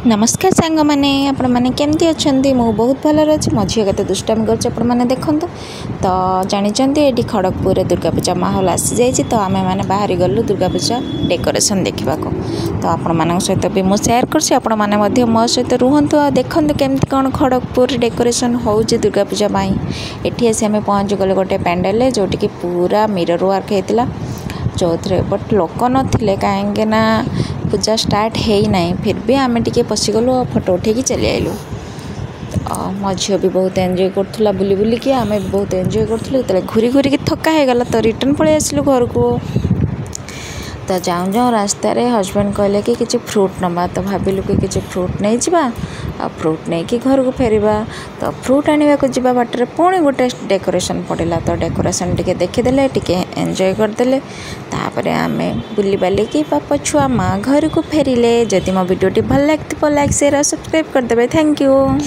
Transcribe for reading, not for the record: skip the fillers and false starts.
नमस्कार सांग मैंने आपण मैंने केमती अच्छा मु बहुत भल अच्छी मो झील के दुष्टामी कर देखु तो जानते ये खड़गपुर दुर्गा पूजा माहौल आसी जाइए तो आम मैंने बाहरी गलु दुर्गा पूजा डेकोरेशन देखा तो आपण मान सहित भी मुझे सेयार कर मो सहित रुहतु आ देखु केमती कौन खड़गपुर डेकोरेशन हो दुर्गा पूजा ये आसी आम पहुँच गले गोटे पेंडेल जोटिकी पूरा मिरर वर्क होता जो थे बट लोक नथिले कहीं पूजा स्टार्ट है ना फिर भी आम टे पशिगलु और फोटो उठे चली आइलु। मो झील भी बहुत एंजॉय करूला बुली बुलिकी आम भी बहुत एंजॉय करूँ जो घूरी घूरी थका होगला तो रिटर्न पलि आसलु घर को। तो जाऊँ जाऊँ रास्त हजबैंड कहले कि किसी फ्रूट नवा तो भाविलु कि किसी फ्रूट नहीं जावा आ फ्रूट नहीं कि घर को फेरवा तो फ्रूट आने को जावा बाटर पुणी गोटे डेकोरेशन पड़ा तो डेकोरेशन टी देखीदे टी एंजॉय करदे तापर आम बुली बालिकी बापा छुआ माँ घर को फेरिले। जदि मो वीडियो भल लगे लाइक शेयर और सब्सक्राइब करदे। Thank you.